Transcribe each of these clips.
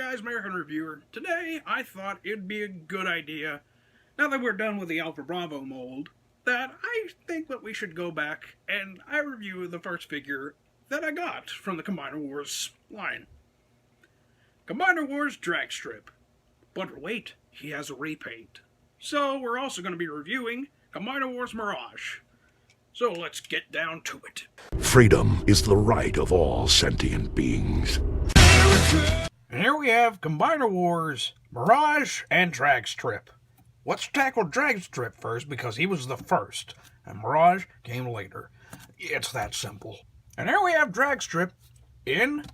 guys, Merican Reviewer. Today, I thought it'd be a good idea, now that we're done with the Alpha Bravo mold, that I think that we should go back and I review the first figure that I got from the Combiner Wars line. Combiner Wars Dragstrip. But wait, he has a repaint. So we're also going to be reviewing Combiner Wars Mirage. So let's get down to it. Freedom is the right of all sentient beings. And here we have Combiner Wars, Mirage, and Dragstrip. Let's tackle Dragstrip first because he was the first, and Mirage came later. It's that simple. And here we have Dragstrip in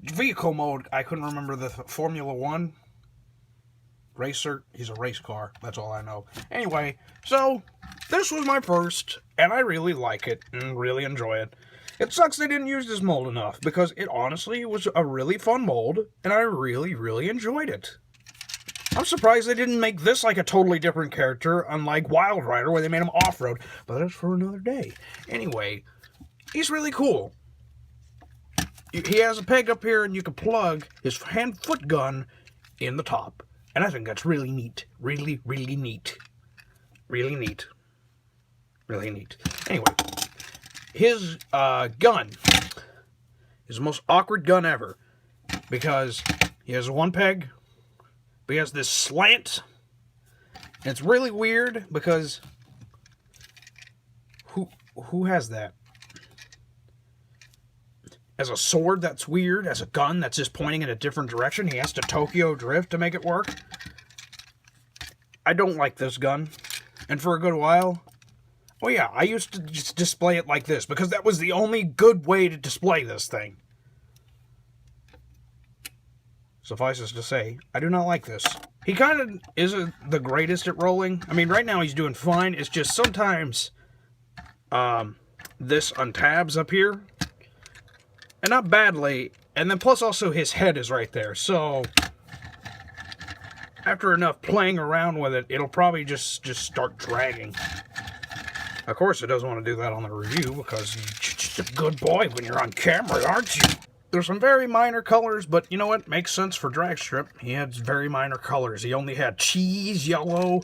vehicle mode. I couldn't remember the Formula 1 racer. He's a race car. That's all I know. Anyway, so this was my first, and I really like it and really enjoy it. It sucks they didn't use this mold enough, because it honestly was a really fun mold, and I really enjoyed it. I'm surprised they didn't make this like a totally different character, unlike Wild Rider, where they made him off-road, but that's for another day. Anyway, he's really cool. He has a peg up here, and you can plug his hand-foot gun in the top, and I think that's really neat. Really neat. Really neat. Really neat. Anyway. His gun is the most awkward gun ever, because he has one peg, but he has this slant, and it's really weird because who has that? As a sword, that's weird. As a gun, that's just pointing in a different direction. He has to Tokyo drift to make it work. I don't like this gun, and for a good while, oh yeah, I used to just display it like this, because that was the only good way to display this thing. Suffices to say, I do not like this. He kind of isn't the greatest at rolling. I mean, right now he's doing fine. It's just sometimes this untabs up here. And not badly. And then plus also his head is right there. So after enough playing around with it, it'll probably just start dragging. Of course, it doesn't want to do that on the review, because you're just a good boy when you're on camera, aren't you? There's some very minor colors, but you know what? Makes sense for Dragstrip. He had very minor colors. He only had cheese, yellow,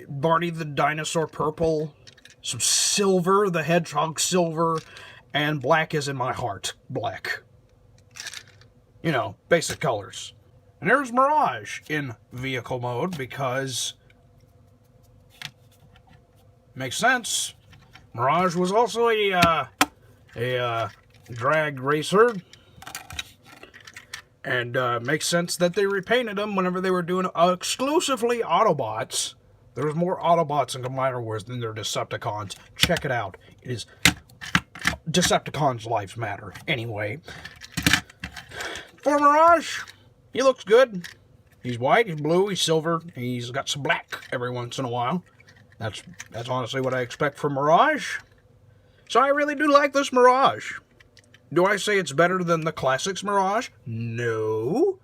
Barney the dinosaur purple, some silver, the hedgehog silver, and black is in my heart, black. You know, basic colors. And there's Mirage in vehicle mode, because makes sense. Mirage was also a drag racer, and makes sense that they repainted him whenever they were doing exclusively Autobots. There's more Autobots in Combiner Wars than there are Decepticons. Check it out. It is Decepticons' lives matter. Anyway, for Mirage, he looks good. He's white, he's blue, he's silver, he's got some black every once in a while. That's honestly what I expect from Mirage. So I really do like this Mirage. Do I say it's better than the Classics Mirage? No.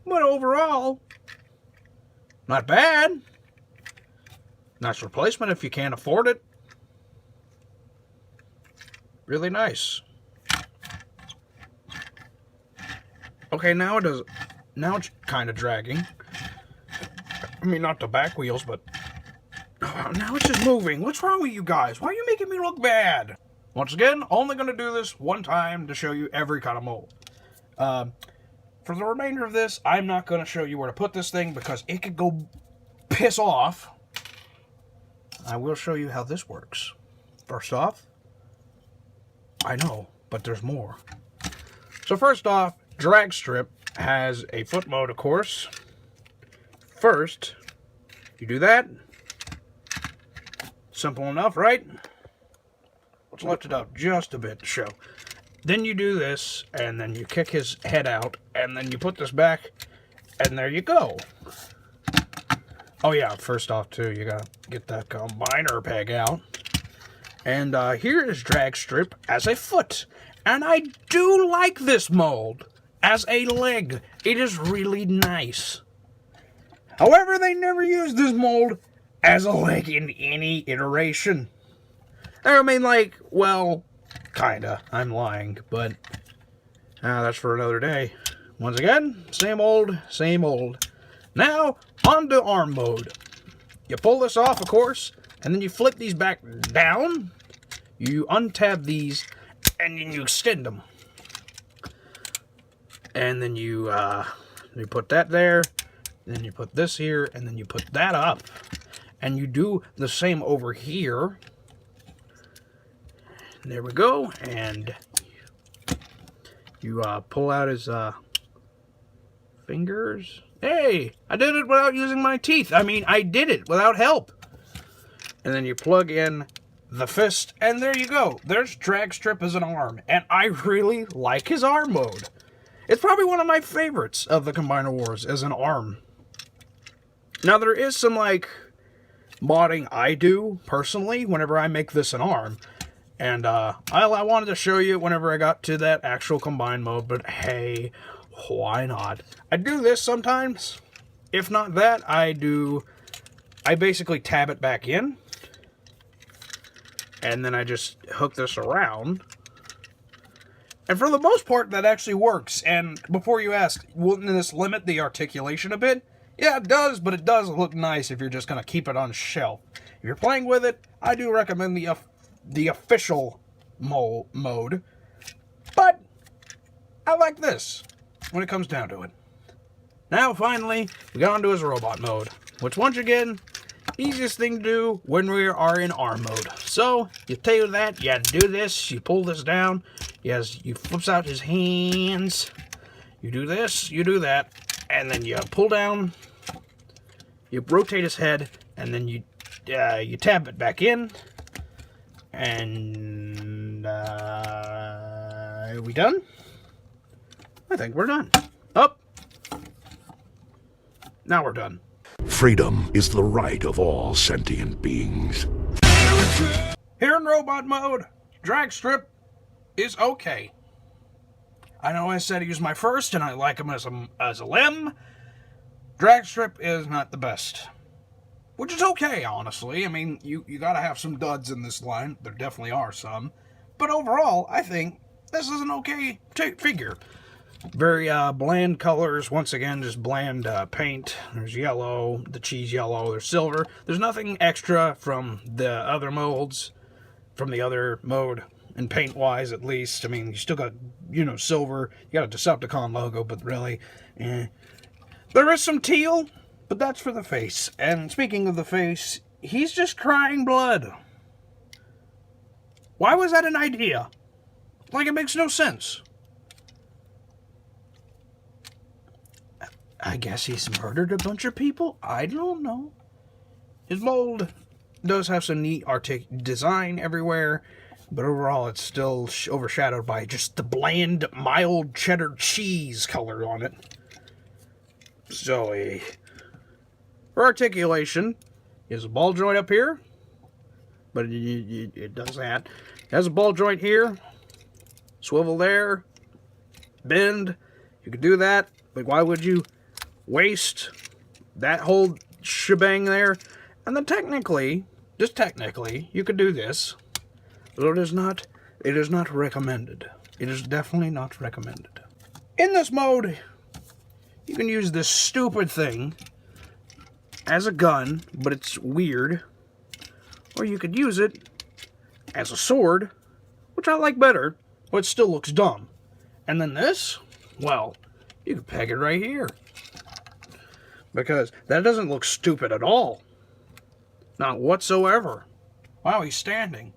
But overall, not bad. Nice replacement if you can't afford it. Really nice. Okay, now it's kind of dragging. I mean, not the back wheels, but now it's just moving. What's wrong with you guys? Why are you making me look bad? Once again, only going to do this one time to show you every kind of mold. For the remainder of this, I'm not going to show you where to put this thing, because it could go piss off. I will show you how this works. First off, I know, but there's more. So first off, Dragstrip has a foot mode, of course. First, you do that. Simple enough, right? Let's lift it up just a bit to show. Then you do this, and then you kick his head out, and then you put this back, and there you go. Oh yeah, first off too, you gotta get that combiner peg out. And here is Dragstrip as a foot. And I do like this mold as a leg. It is really nice. However, they never used this mold as a leg in any iteration. I mean, like, well, kinda. I'm lying, but That's for another day. Once again, same old, same old. Now, on to arm mode. You pull this off, of course, and then you flip these back down. You untab these, and then you extend them. And then you put that there, then you put this here, and then you put that up. And you do the same over here. There we go, and you pull out his fingers. Hey, I did it without using my teeth. I mean, I did it without help. And then you plug in the fist, and there you go. There's Dragstrip as an arm, and I really like his arm mode. It's probably one of my favorites of the Combiner Wars as an arm. Now, there is some, like, modding I do, personally, whenever I make this an arm. And I wanted to show you whenever I got to that actual combine mode, but hey, why not? I do this sometimes. If not that, I basically tab it back in. And then I just hook this around. And for the most part, that actually works. And before you ask, wouldn't this limit the articulation a bit? Yeah, it does, but it does look nice if you're just going to keep it on shelf. If you're playing with it, I do recommend the official mode. But I like this when it comes down to it. Now, finally, we got onto his robot mode, which, once again, easiest thing to do when we are in arm mode. So, you take that, you do this, you pull this down, you flips out his hands, you do this, you do that, and then you pull down, you rotate his head, and then you tab it back in, and are we done? I think we're done. Up. Now we're done. Freedom is the right of all sentient beings. Here in robot mode, Dragstrip is okay. I know I said he was my first, and I like him as a limb. Dragstrip is not the best. Which is okay, honestly. I mean, you gotta have some duds in this line. There definitely are some. But overall, I think this is an okay figure. Very bland colors. Once again, just bland paint. There's yellow, the cheese yellow, there's silver. There's nothing extra from the other molds, from the other mode, and paint-wise at least. I mean, you still got, silver. You got a Decepticon logo, but really, There is some teal, but that's for the face. And speaking of the face, he's just crying blood. Why was that an idea? Like, it makes no sense. I guess he's murdered a bunch of people? I don't know. His mold does have some neat design everywhere, but overall it's still overshadowed by just the bland, mild cheddar cheese color on it. So, for articulation, he has a ball joint up here, but it does that. It has a ball joint here, swivel there, bend. You could do that. Like, why would you waste that whole shebang there? And then technically, just technically, you could do this. But it is not recommended. It is definitely not recommended. In this mode, you can use this stupid thing as a gun, but it's weird. Or you could use it as a sword, which I like better, but it still looks dumb. And then this, well, you could peg it right here. Because that doesn't look stupid at all. Not whatsoever. Wow, he's standing.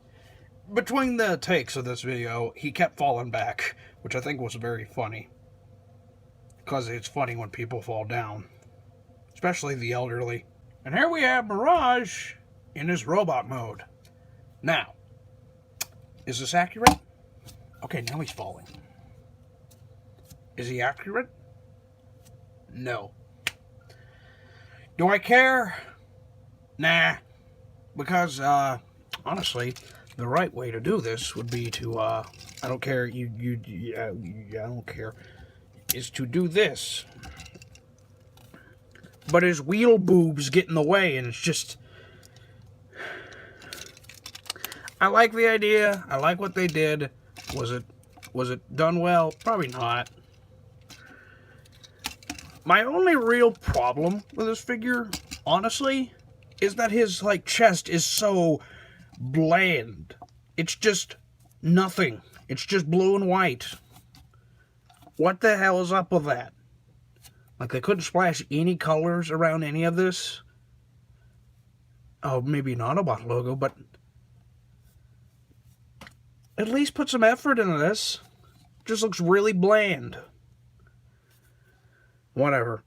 Between the takes of this video, he kept falling back, which I think was very funny. Because it's funny when people fall down. Especially the elderly. And here we have Mirage in his robot mode. Now, is this accurate? Okay, now he's falling. Is he accurate? No. Do I care? Nah. Because, honestly, the right way to do this would be to, I don't care, I don't care, is to do this. But his wheel boobs get in the way, and it's just, I like the idea, I like what they did. Was Was it done well? Probably not. My only real problem with this figure, honestly, is that his, like, chest is so bland. It's just nothing. It's just blue and white. What the hell is up with that? Like, they couldn't splash any colors around any of this. Oh, maybe an Autobot logo, but at least put some effort into this. Just looks really bland. Whatever.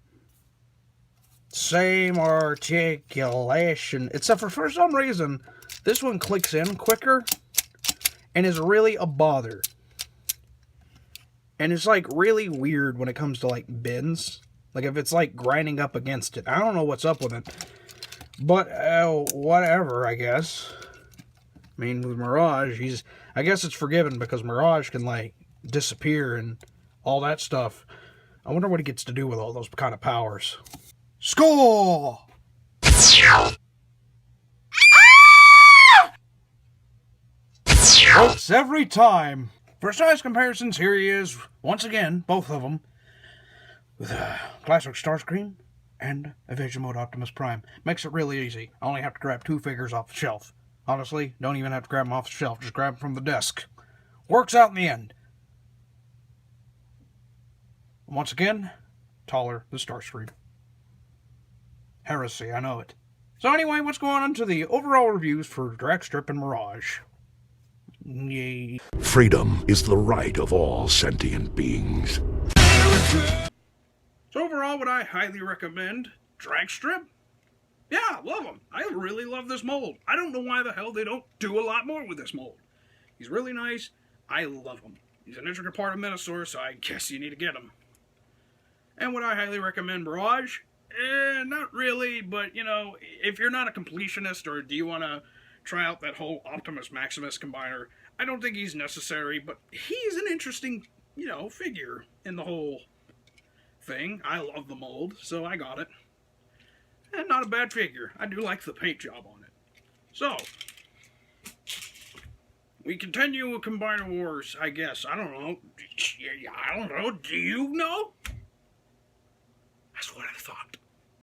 Same articulation. Except for some reason, this one clicks in quicker and is really a bother. And it's like really weird when it comes to like bends. Like if it's like grinding up against it. I don't know what's up with it. But whatever, I guess. I mean, with Mirage, I guess it's forgiven because Mirage can like disappear and all that stuff. I wonder what he gets to do with all those kind of powers. Score! Works every time. For size comparisons, here he is, once again, both of them, with a classic Starscream and a Vision Mode Optimus Prime. Makes it really easy. I only have to grab 2 figures off the shelf. Honestly, don't even have to grab them off the shelf, just grab them from the desk. Works out in the end. Once again, taller than Starscream. Heresy, I know it. So anyway, what's going on to the overall reviews for Dragstrip and Mirage? Yay. Freedom is the right of all sentient beings. So overall, would I highly recommend Dragstrip? Yeah, I love him. I really love this mold. I don't know why the hell they don't do a lot more with this mold. He's really nice. I love him. He's an integral part of Minosaur, so I guess you need to get him. And would I highly recommend Mirage? Not really, but, you know, if you're not a completionist or do you want to try out that whole Optimus Maximus combiner, I don't think he's necessary, but he's an interesting, you know, figure in the whole thing. I love the mold, so I got it. And not a bad figure. I do like the paint job on it. So, we continue with Combiner Wars, I guess. I don't know. Do you know? That's what I thought.